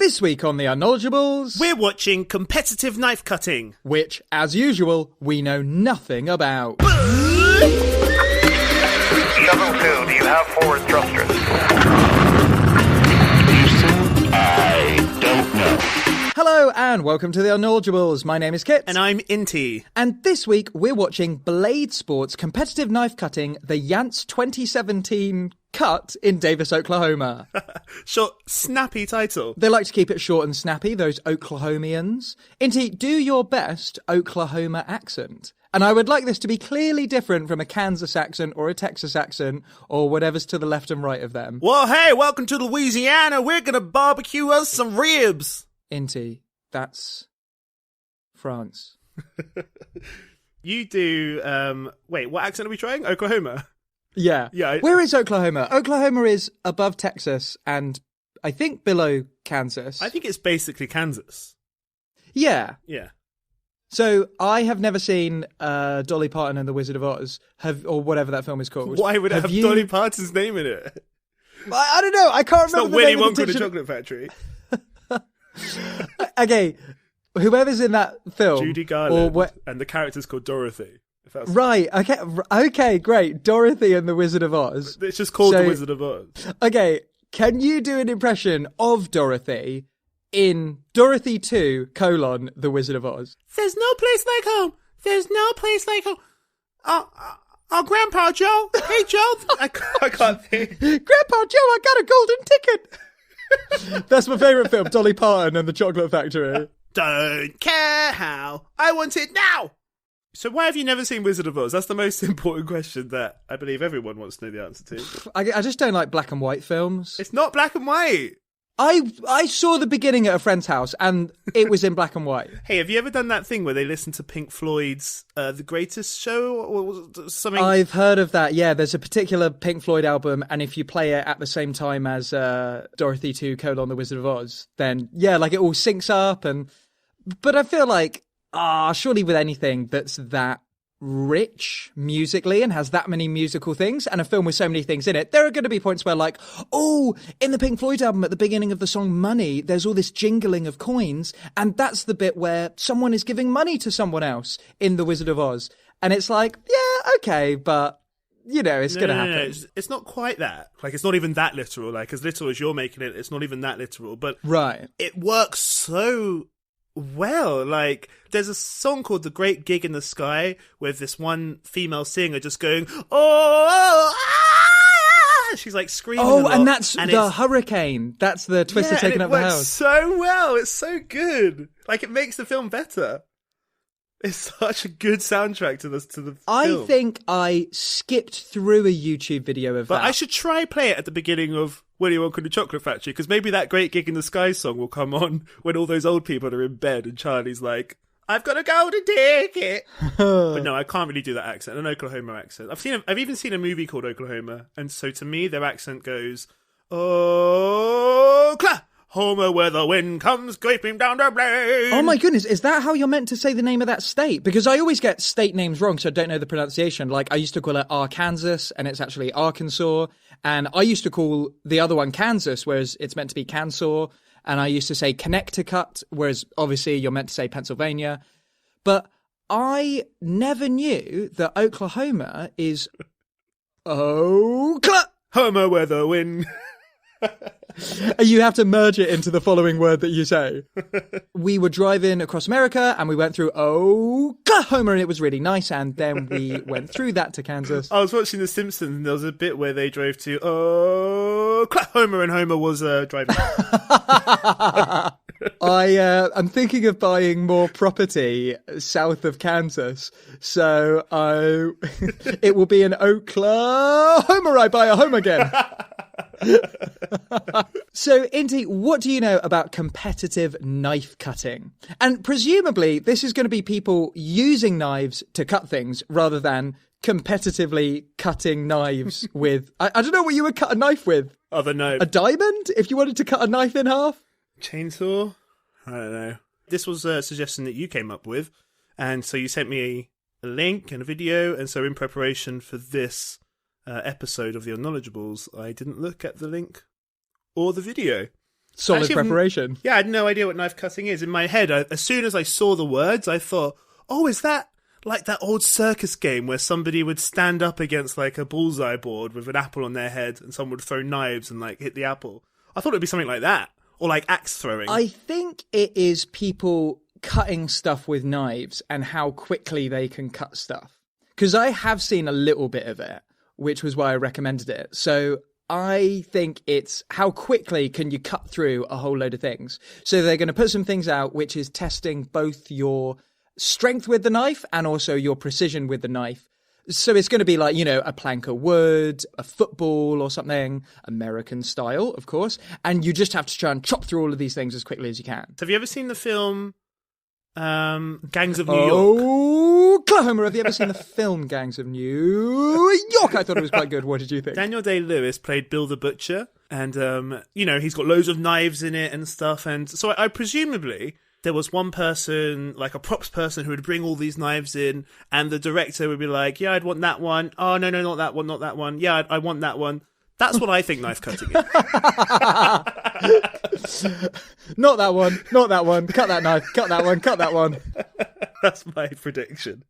This week on the Unknowledgeables, we're watching competitive knife cutting, which, as usual, we know nothing about. Shovel 2, do you have forward thrusters? Houston, I don't know. Hello and welcome to the Unknowledgeables. My name is Kit. and I'm Inti. And this week we're watching Blade Sports competitive knife cutting, the Yance 2017 cut in Davis, Oklahoma. Short, snappy title. They like to keep it short and snappy, those Oklahomians. Inti, do your best Oklahoma accent. And I would like this to be clearly different from a Kansas accent or a Texas accent or whatever's to the left and right of them. Well, hey, welcome to Louisiana. We're going to barbecue us some ribs. Inti, that's France. You do, wait, what accent are we trying? Oklahoma? Yeah. Yeah. Where is Oklahoma? Oklahoma is above Texas and I think below Kansas. I think it's basically Kansas. Yeah. Yeah. So I have never seen Dolly Parton and the Wizard of Oz, or whatever that film is called. Why would it have Dolly Parton's name in it? I don't know. I can't It's not remember Willy the name of Wonka the the Chocolate Factory. Okay, whoever's in that film. Judy Garland. And the character's called Dorothy. If that's... Right, okay, great. Dorothy and the Wizard of Oz. It's just called The Wizard of Oz. Okay, can you do an impression of Dorothy in Dorothy 2, The Wizard of Oz? There's no place like home. There's no place like home. Oh, Grandpa Joe. Hey, Joe. I can't think. Grandpa Joe, I got a golden ticket. That's my favourite film, Dolly Parton and the Chocolate Factory. Don't care how. I want it now. So why have you never seen Wizard of Oz? That's the most important question that I believe everyone wants to know the answer to. I just don't like black and white films. It's not black and white. I saw the beginning at a friend's house and it was in black and white. Hey, have you ever done that thing where they listen to Pink Floyd's The Greatest Show or something? I've heard of that, yeah. There's a particular Pink Floyd album, and if you play it at the same time as Dorothy 2, The Wizard of Oz, then, yeah, like it all syncs up. But I feel like, surely with anything that's that rich musically and has that many musical things and a film with so many things in it, there are going to be points where like, in the Pink Floyd album at the beginning of the song Money, there's all this jingling of coins, and that's the bit where someone is giving money to someone else in The Wizard of Oz. And it's like, yeah, okay, but you know, it's going to happen. No. It's not quite that. Like, it's not even that literal. Like, as literal as you're making it, it's not even that literal. But right, it works so well. Like, there's a song called The Great Gig in the Sky with this one female singer just going, she's like screaming a lot. And that's the hurricane. That's the Twister taking up the house. It works so well. It's so good. Like, it makes the film better. It's such a good soundtrack to the film. I think I skipped through a YouTube video of that. But I should try play it at the beginning of Willy Wonka and the Chocolate Factory, because maybe that Great Gig in the Sky song will come on when all those old people are in bed and Charlie's like, I've got a golden ticket. But no, I can't really do that accent, an Oklahoma accent. I've even seen a movie called Oklahoma, and so to me their accent goes, Oklahoma, where the wind comes creeping down the plain. Oh my goodness, is that how you're meant to say the name of that state? Because I always get state names wrong, so I don't know the pronunciation. Like, I used to call it Arkansas, and it's actually Arkansas. And I used to call the other one Kansas, whereas it's meant to be Kansas. And I used to say Connecticut, whereas obviously you're meant to say Pennsylvania. But I never knew that Oklahoma is Oklahoma, where the wind... You have to merge it into the following word that you say. We were driving across America and we went through Oklahoma and it was really nice, and then we went through that to Kansas. I was watching The Simpsons and there was a bit where they drove to Oklahoma and Homer was driving. I'm thinking of buying more property south of Kansas, so it will be an Oklahoma. I buy a home again. So, Inti, what do you know about competitive knife cutting? And presumably, this is going to be people using knives to cut things rather than competitively cutting knives with... I don't know what you would cut a knife with. Other knife. A diamond? If you wanted to cut a knife in half? Chainsaw? I don't know. This was a suggestion that you came up with, and so you sent me a link and a video, and so in preparation for this episode of the Unknowledgeables, I didn't look at the link or the video. Solid Actually, preparation. Yeah, I had no idea what knife cutting is. In my head, as soon as I saw the words, I thought, oh, is that like that old circus game where somebody would stand up against like a bullseye board with an apple on their head and someone would throw knives and like hit the apple? I thought it'd be something like that. Or like axe throwing. I think it is people cutting stuff with knives and how quickly they can cut stuff. Because I have seen a little bit of it, which was why I recommended it. So I think it's how quickly can you cut through a whole load of things. So they're going to put some things out, which is testing both your strength with the knife and also your precision with the knife. So it's going to be like, you know, a plank of wood, a football or something, American style, of course. And you just have to try and chop through all of these things as quickly as you can. Have you ever seen the film Gangs of New York? Oh, Oklahoma, have you ever seen the film Gangs of New York? I thought it was quite good. What did you think? Daniel Day-Lewis played Bill the Butcher, and, you know, he's got loads of knives in it and stuff. And so I presumably there was one person, like a props person, who would bring all these knives in, and the director would be like, yeah, I'd want that one. Oh, no, not that one, not that one. Yeah, I want that one. That's what I think knife cutting is. Not that one, not that one. Cut that knife, cut that one, cut that one. That's my prediction.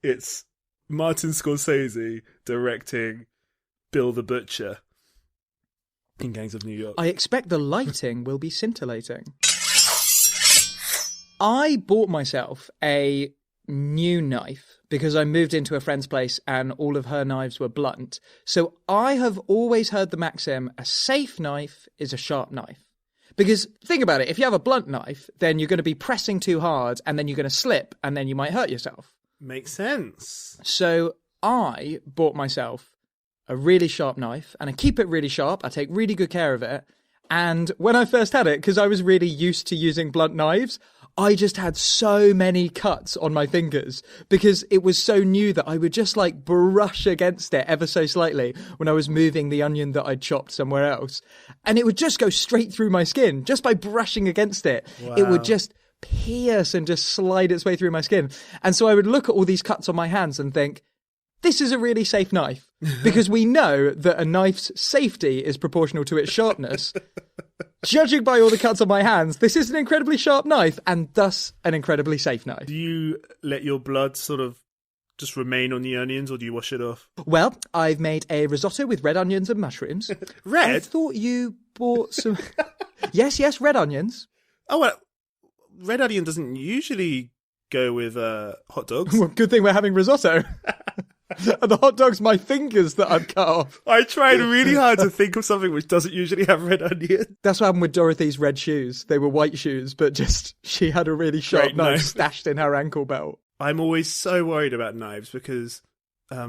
It's Martin Scorsese directing Bill the Butcher in Gangs of New York. I expect the lighting will be scintillating. I bought myself a new knife because I moved into a friend's place and all of her knives were blunt. So I have always heard the maxim, a safe knife is a sharp knife. Because think about it, if you have a blunt knife, then you're going to be pressing too hard and then you're going to slip and then you might hurt yourself. Makes sense. So I bought myself a really sharp knife and I keep it really sharp. I take really good care of it. And when I first had it, because I was really used to using blunt knives, I just had so many cuts on my fingers because it was so new that I would just like brush against it ever so slightly when I was moving the onion that I'd chopped somewhere else. And it would just go straight through my skin just by brushing against it. Wow. It would just pierce and just slide its way through my skin. And so I would look at all these cuts on my hands and think, this is a really safe knife because we know that a knife's safety is proportional to its sharpness. Judging by all the cuts on my hands, this is an incredibly sharp knife and thus an incredibly safe knife. Do you let your blood sort of just remain on the onions or do you wash it off? Well, I've made a risotto with red onions and mushrooms. Red? I thought you bought some... Yes, red onions. Oh, well, red onion doesn't usually go with hot dogs. Well, good thing we're having risotto. And the hot dog's my fingers that I've cut off. I tried really hard to think of something which doesn't usually have red onion. That's what happened with Dorothy's red shoes. They were white shoes, but just she had a really sharp Great knife knife. stashed in her ankle belt. I'm always so worried about knives because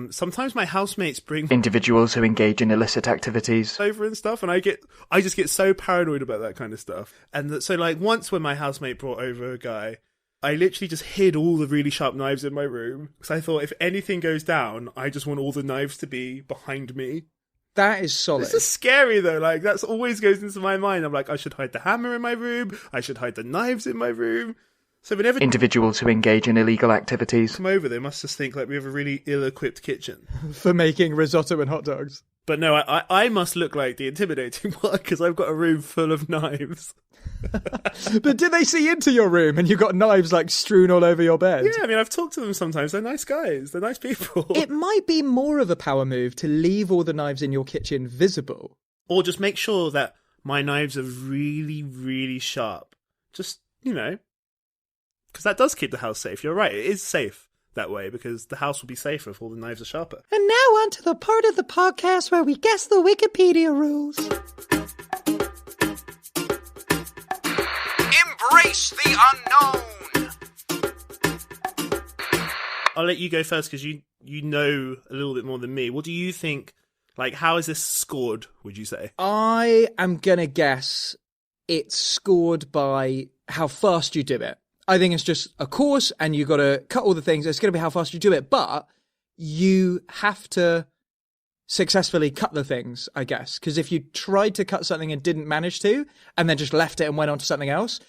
sometimes my housemates bring Individuals who engage in illicit activities. over and stuff, and I just get so paranoid about that kind of stuff. And so, like, once when my housemate brought over a guy, I literally just hid all the really sharp knives in my room because I thought if anything goes down, I just want all the knives to be behind me. That is solid. This is scary though. Like that's always goes into my mind. I'm like, I should hide the hammer in my room. I should hide the knives in my room. So whenever Individuals who engage in illegal activities. come over, they must just think like we have a really ill-equipped kitchen. For making risotto and hot dogs. But no, I must look like the intimidating one because I've got a room full of knives. But did they see into your room and you've got knives like strewn all over your bed? Yeah, I mean, I've talked to them sometimes. They're nice guys. They're nice people. It might be more of a power move to leave all the knives in your kitchen visible. Or just make sure that my knives are really, really sharp. Just, you know, because that does keep the house safe. You're right. It is safe that way because the house will be safer if all the knives are sharper. And now on to the part of the podcast where we guess the Wikipedia rules. Embrace the unknown. I'll let you go first because you know a little bit more than me. What do you think? Like, how is this scored, would you say? I am going to guess it's scored by how fast you do it. I think it's just a course and you got to cut all the things. It's going to be how fast you do it, but you have to successfully cut the things, I guess. Because if you tried to cut something and didn't manage to, and then just left it and went on to something else,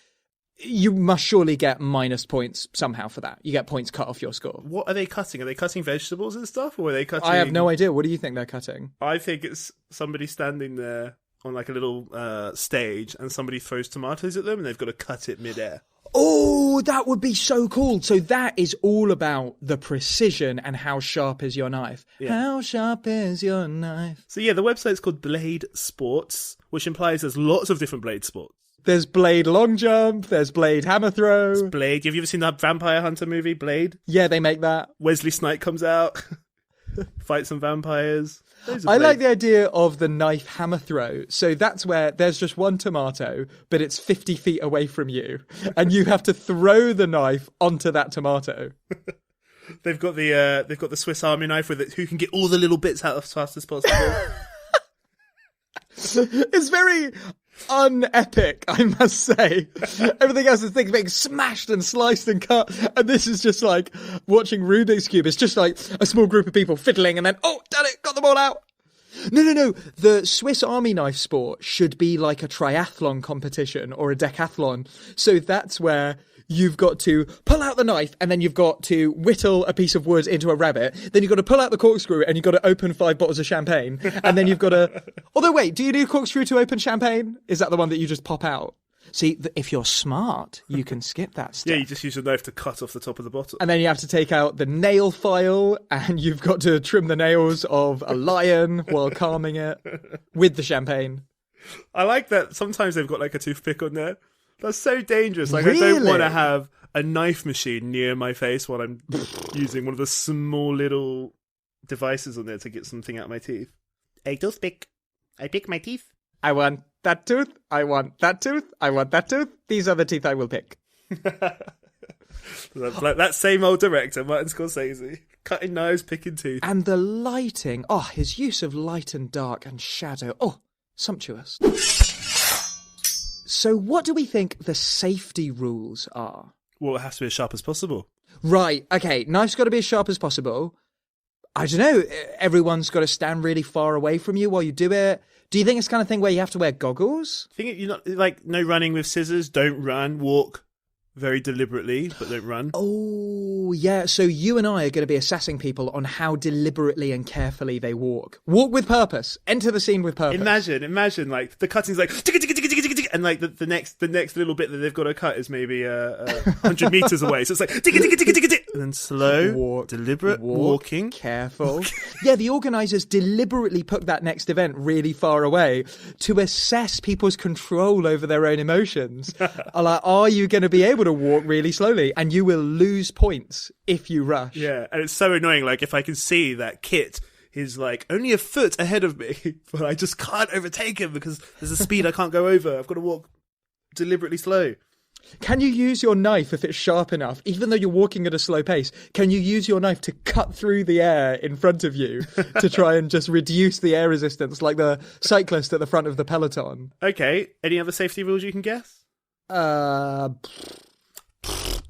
you must surely get minus points somehow for that. You get points cut off your score. What are they cutting? Are they cutting vegetables and stuff? Or are they cutting... I have no idea. What do you think they're cutting? I think it's somebody standing there on like a little stage, and somebody throws tomatoes at them, and they've got to cut it midair. Oh, that would be so cool. So that is all about the precision and how sharp is your knife. Yeah. How sharp is your knife? So yeah, the website's called Blade Sports, which implies there's lots of different blade sports. There's blade long jump. There's blade hammer throw. Blade. Have you ever seen that Vampire Hunter movie, Blade? Yeah, they make that. Wesley Snipes comes out, fights some vampires. I like the idea of the knife hammer throw. So that's where there's just one tomato, but it's 50 feet away from you, and you have to throw the knife onto that tomato. They've got the Swiss Army knife with it, who can get all the little bits out as fast as possible. It's very unepic, I must say. Everything else is things being smashed and sliced and cut, and this is just like watching Rubik's Cube. It's just like a small group of people fiddling, and then, oh, done it, got them all out. No. The Swiss Army knife sport should be like a triathlon competition or a decathlon. So that's where you've got to pull out the knife, and then you've got to whittle a piece of wood into a rabbit. Then you've got to pull out the corkscrew, and you've got to open 5 bottles of champagne. And then you've got to... Although, wait, do you need a corkscrew to open champagne? Is that the one that you just pop out? See, if you're smart, you can skip that step. Yeah, you just use a knife to cut off the top of the bottle. And then you have to take out the nail file, and you've got to trim the nails of a lion while calming it with the champagne. I like that sometimes they've got like a toothpick on there. That's so dangerous. Like, Really? I don't want to have a knife machine near my face while I'm using one of the small little devices on there to get something out of my teeth. A toothpick. I pick my teeth. I want that tooth. I want that tooth. I want that tooth. These are the teeth I will pick. Like that same old director, Martin Scorsese. Cutting knives, picking teeth. And the lighting. Oh, his use of light and dark and shadow. Oh, sumptuous. So what do we think the safety rules are? Well, it has to be as sharp as possible. Right, okay, knife's got to be as sharp as possible. I don't know, everyone's got to stand really far away from you while you do it. Do you think it's the kind of thing where you have to wear goggles? I think you're not, like, no running with scissors, don't run, walk very deliberately, but don't run. Oh, yeah, so you and I are going to be assessing people on how deliberately and carefully they walk. Walk with purpose. Enter the scene with purpose. Imagine, like, the cutting's like, and like the next little bit that they've got to cut is maybe 100 meters away. So it's like, and then slow, deliberate, walking. Careful. Yeah, the organisers deliberately put that next event really far away to assess people's control over their own emotions. Like, are you going to be able to walk really slowly? And you will lose points if you rush. Yeah, and it's so annoying. Like, if I can see that Kit is like only a foot ahead of me, but I just can't overtake him because there's a speed I can't go over. I've got to walk deliberately slow. Can you use your knife if it's sharp enough, even though you're walking at a slow pace? Can you use your knife to cut through the air in front of you to try and just reduce the air resistance like the cyclist at the front of the peloton? Okay, any other safety rules you can guess? Is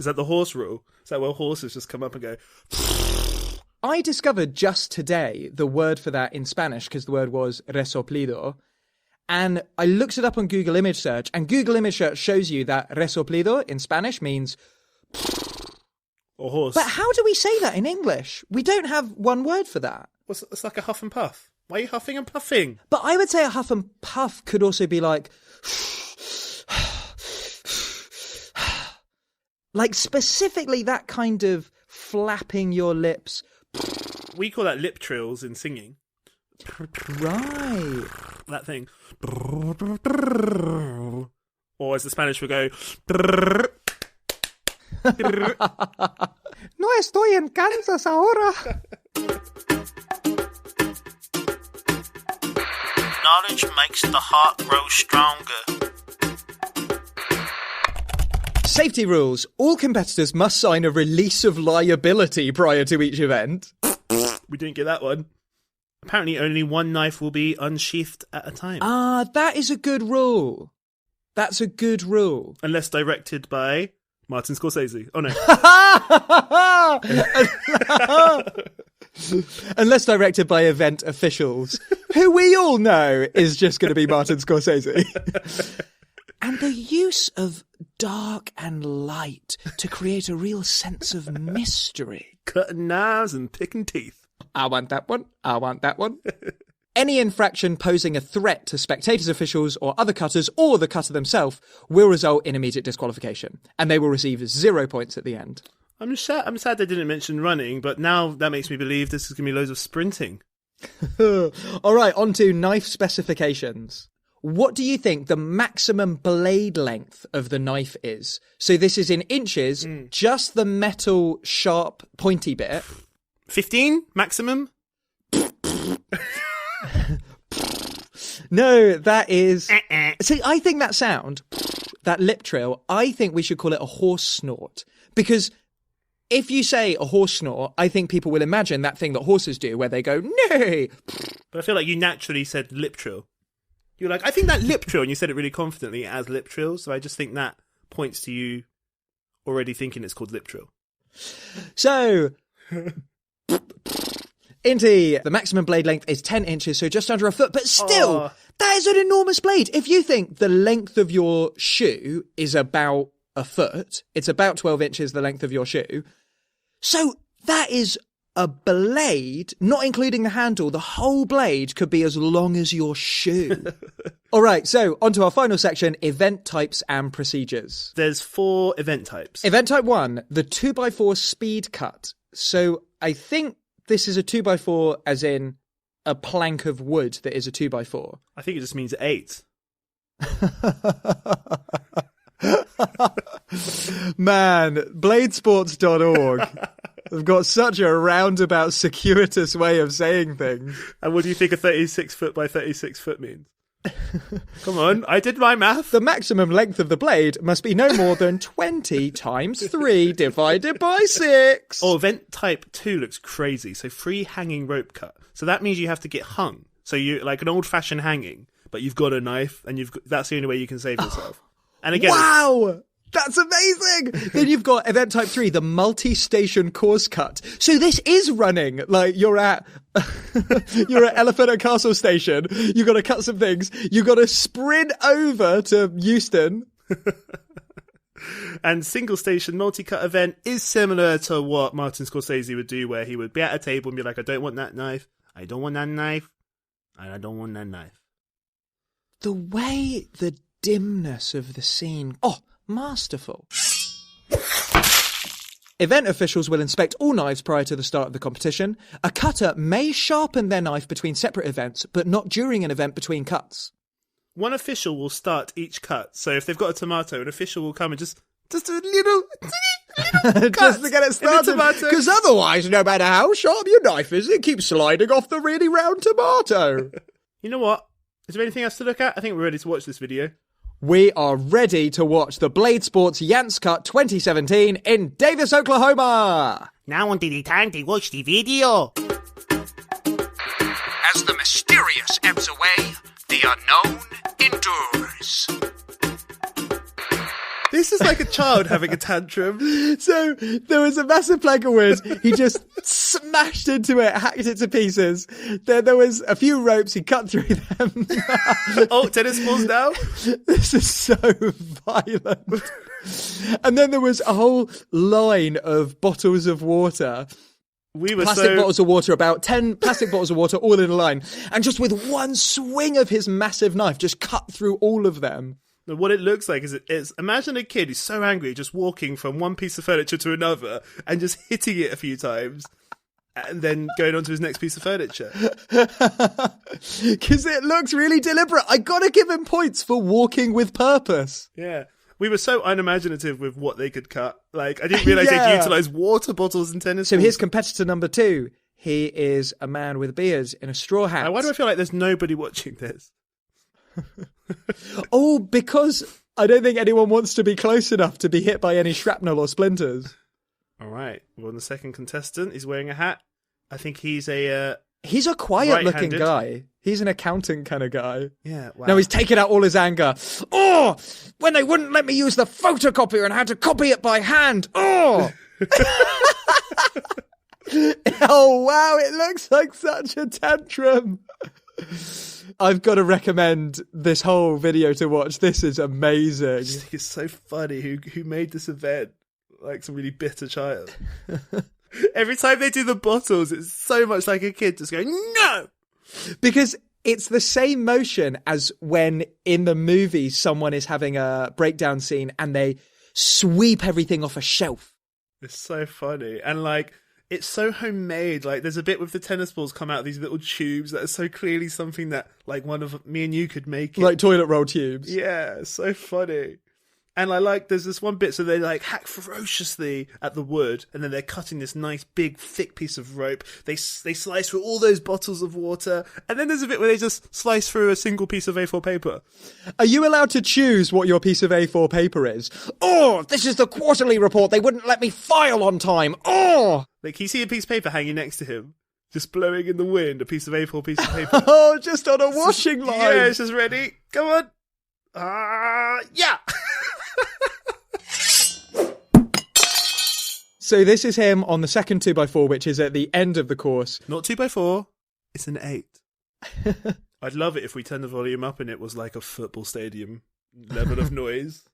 that the horse rule? Is that where horses just come up and go... I discovered just today the word for that in Spanish because the word was resoplido. And I looked it up on Google Image Search, and Google Image Search shows you that resoplido in Spanish means... Or horse. But how do we say that in English? We don't have one word for that. It's like a huff and puff. Why are you huffing and puffing? But I would say a huff and puff could also be like... like specifically that kind of flapping your lips... We call that lip trills in singing. Right. That thing. Or as the Spanish would go... No estoy en Kansas ahora. Knowledge makes the heart grow stronger. Safety rules. All competitors must sign a release of liability prior to each event. We didn't get that one. Apparently only one knife will be unsheathed at a time. Ah, that is a good rule. That's a good rule. Unless directed by Martin Scorsese. Oh, no. Unless directed by event officials, who we all know is just going to be Martin Scorsese. And the use of dark and light to create a real sense of mystery. Cutting knives and picking teeth. I want that one. I want that one. Any infraction posing a threat to spectators, officials, or other cutters, or the cutter themselves, will result in immediate disqualification, and they will receive 0 points at the end. I'm sad they didn't mention running, but now that makes me believe this is going to be loads of sprinting. All right, on to knife specifications. What do you think the maximum blade length of the knife is? So this is in inches, just the metal sharp pointy bit. 15 maximum? No, that is... See, I think that sound, that lip trill, I think we should call it a horse snort. Because if you say a horse snort, I think people will imagine that thing that horses do where they go, nay. But I feel like you naturally said lip trill. You're like, I think that lip trill, and you said it really confidently as lip trill, so I just think that points to you already thinking it's called lip trill. So... Inti, the maximum blade length is 10 inches, so just under a foot, but still, that is an enormous blade. If you think the length of your shoe is about a foot, it's about 12 inches the length of your shoe. So that is a blade, not including the handle. The whole blade could be as long as your shoe. All right, so on to our final section, event types and procedures. There's 4 event types. Event type 1, the 2x4 speed cut. So I think this is a 2x4 as in a plank of wood that is a 2x4. I think it just means 8. Man, bladesports.org have got such a roundabout, circuitous way of saying things. And what do you think a 36 foot by 36 foot means? Come on, I did my math. The maximum length of the blade must be no more than 20 times 3 divided by 6. Oh, event type 2 looks crazy. So free hanging rope cut. So that means you have to get hung. So you like an old-fashioned hanging, but you've got a knife, and that's the only way you can save yourself. And again, wow! That's amazing! Then you've got event type 3, the multi-station course cut. So this is running. Like, you're at Elephant and Castle Station. You've got to cut some things. You've got to sprint over to Euston. And single station multi-cut event is similar to what Martin Scorsese would do, where he would be at a table and be like, I don't want that knife. I don't want that knife. And I don't want that knife. The way, the dimness of the scene. Oh, masterful. Event officials will inspect all knives prior to the start of the competition. A cutter may sharpen their knife between separate events, but not during an event between cuts. One official will start each cut. So if they've got a tomato, an official will come and just do a little just to get it started. Because otherwise, no matter how sharp your knife is, it keeps sliding off the really round tomato. You know what? Is there anything else to look at? I think we're ready to watch this video. We are ready to watch the Blade Sports Yance Cut 2017 in Davis, Oklahoma. Now on the time to watch the video. As the mysterious ebbs away, the unknown endures. This is like a child having a tantrum. So there was a massive plank of wood. He just smashed into it, hacked it to pieces. Then there was a few ropes. He cut through them. Oh, tennis balls now? This is so violent. And then there was a whole line of bottles of water. Plastic bottles of water, about 10 plastic bottles of water all in a line. And just with one swing of his massive knife, just cut through all of them. What it looks like is imagine a kid who's so angry just walking from one piece of furniture to another and just hitting it a few times and then going on to his next piece of furniture. Because it looks really deliberate. I gotta give him points for walking with purpose. Yeah. We were so unimaginative with what they could cut. Like, I didn't realise they'd utilise water bottles and tennis balls. So here's competitor number 2. He is a man with a beard in a straw hat. Why do I feel like there's nobody watching this? Oh, because I don't think anyone wants to be close enough to be hit by any shrapnel or splinters. All right. Well, the second contestant is wearing a hat. I think he's a quiet-looking guy. He's an accountant kind of guy. Yeah, wow. No, he's taken out all his anger. Oh, when they wouldn't let me use the photocopier and had to copy it by hand. Oh! Oh, wow, it looks like such a tantrum. I've got to recommend this whole video to watch. This is amazing. I just think it's so funny who made this event like some really bitter child. Every time they do the bottles, it's so much like a kid just going, no! Because it's the same motion as when in the movie someone is having a breakdown scene and they sweep everything off a shelf. It's so funny. And like, it's so homemade. Like, there's a bit with the tennis balls come out of these little tubes that are so clearly something that like one of me and you could make. Like toilet roll tubes. Yeah, it's so funny. And I like, there's this one bit, so they like hack ferociously at the wood, and then they're cutting this nice big thick piece of rope. They slice through all those bottles of water, and then there's a bit where they just slice through a single piece of A4 paper. Are you allowed to choose what your piece of A4 paper is? Oh, this is the quarterly report. They wouldn't let me file on time. Oh! Like, you see a piece of paper hanging next to him, just blowing in the wind, a piece of A4 piece of paper. Oh, just on a washing line. Yeah, it's just ready. Come on. Yeah. So this is him on the second 2x4, which is at the end of the course. Not 2x4, it's an 8. I'd love it if we turned the volume up and it was like a football stadium level of noise.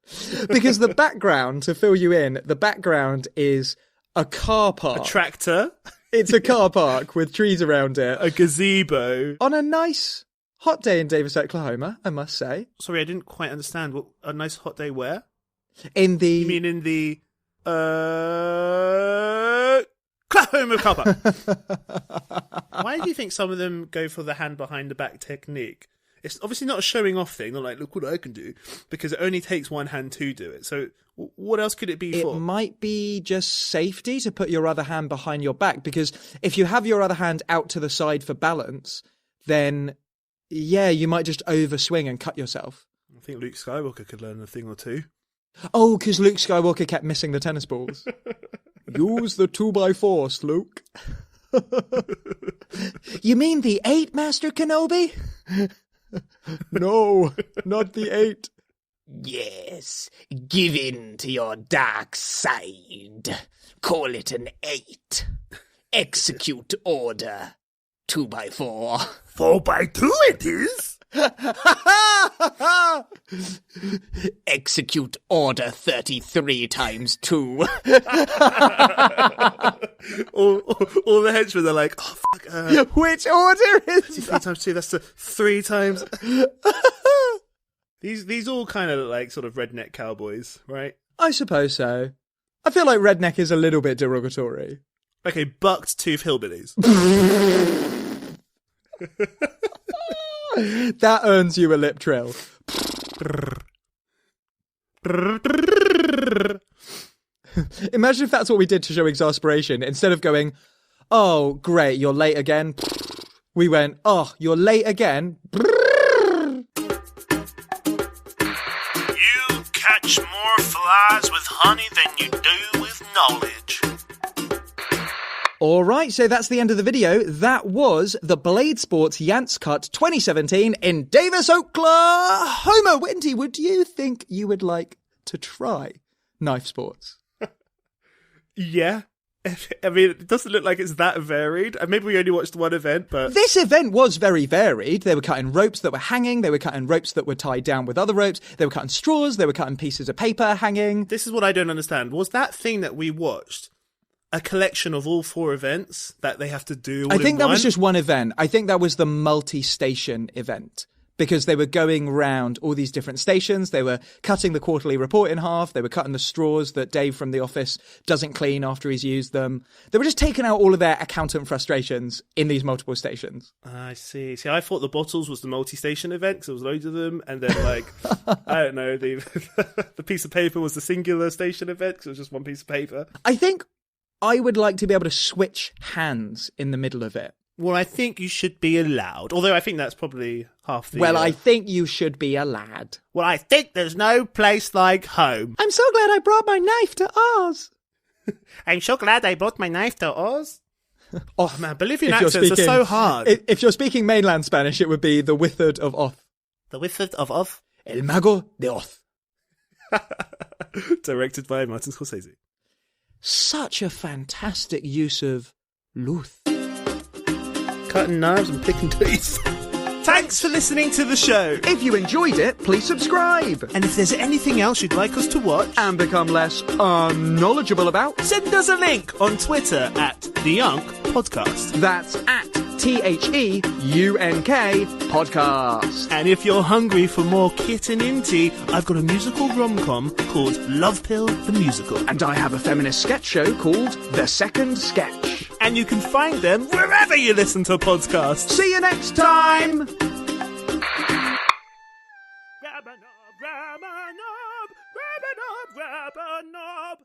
Because the background, to fill you in, the background is a car park. A tractor. It's a car park with trees around it. A gazebo. On a nice hot day in Davis, Oklahoma, I must say. Sorry, I didn't quite understand. What a nice hot day where? In the... You mean in the... Oklahoma car park. Why do you think some of them go for the hand behind the back technique? It's obviously not a showing off thing. They're like, look what I can do. Because it only takes one hand to do it. So what else could it be for? It might be just safety to put your other hand behind your back. Because if you have your other hand out to the side for balance, then, yeah, you might just overswing and cut yourself. I think Luke Skywalker could learn a thing or two. Oh, because Luke Skywalker kept missing the tennis balls. Use the 2x4, Luke. You mean the 8, Master Kenobi? No, not the 8. Yes, give in to your dark side. Call it an 8. Execute order 2x4. 4x2 it is. Execute order 33 times 2. all the henchmen are like, oh fuck. Which order is 3 times 2, that's 3 times. These all kind of look like sort of redneck cowboys, right? I suppose so. I feel like redneck is a little bit derogatory. Okay, bucked tooth hillbillies. That earns you a lip trill. Imagine if that's what we did to show exasperation. Instead of going, oh, great, you're late again, we went, oh, you're late again. You catch more flies with honey than you do with knowledge. All right, so that's the end of the video. That was the Blade Sports Yance Cut 2017 in Davis, Oklahoma. Wendy, would you think you would like to try knife sports? Yeah. I mean, it doesn't look like it's that varied. And maybe we only watched one event, but... This event was very varied. They were cutting ropes that were hanging. They were cutting ropes that were tied down with other ropes. They were cutting straws. They were cutting pieces of paper hanging. This is what I don't understand. Was that thing that we watched a collection of all 4 events that they have to do all I think in that one? was just one event. I think that was the multi-station event. Because they were going round all these different stations. They were cutting the quarterly report in half. They were cutting the straws that Dave from the office doesn't clean after he's used them. They were just taking out all of their accountant frustrations in these multiple stations. I see. See, I thought the bottles was the multi-station event because there was loads of them. And then, like, I don't know, the piece of paper was the singular station event because it was just one piece of paper. I think I would like to be able to switch hands in the middle of it. Well, I think you should be allowed. Although I think that's probably half the... Well, I think you should be a lad. Well, I think there's no place like home. I'm so glad I brought my knife to Oz. I'm so glad I brought my knife to Oz. Oh, man, Bolivian If you're accents are so hard. If you're speaking mainland Spanish, it would be the Wizard of Oz. The Wizard of Oz? El Mago de Oz. Directed by Martin Scorsese. Such a fantastic use of luth. Cutting knives and picking teeth. Thanks for listening to the show. If you enjoyed it, please subscribe. And if there's anything else you'd like us to watch And become less unknowledgeable about, send us a link on Twitter at The Unk Podcast. that's at THEUNK podcast. And if you're hungry for more kitten inty, I've got a musical rom-com called Love Pill the Musical. And I have a feminist sketch show called The Second Sketch. And you can find them wherever you listen to podcasts. See you next time! Grab a knob, grab a knob, grab a knob, grab a knob.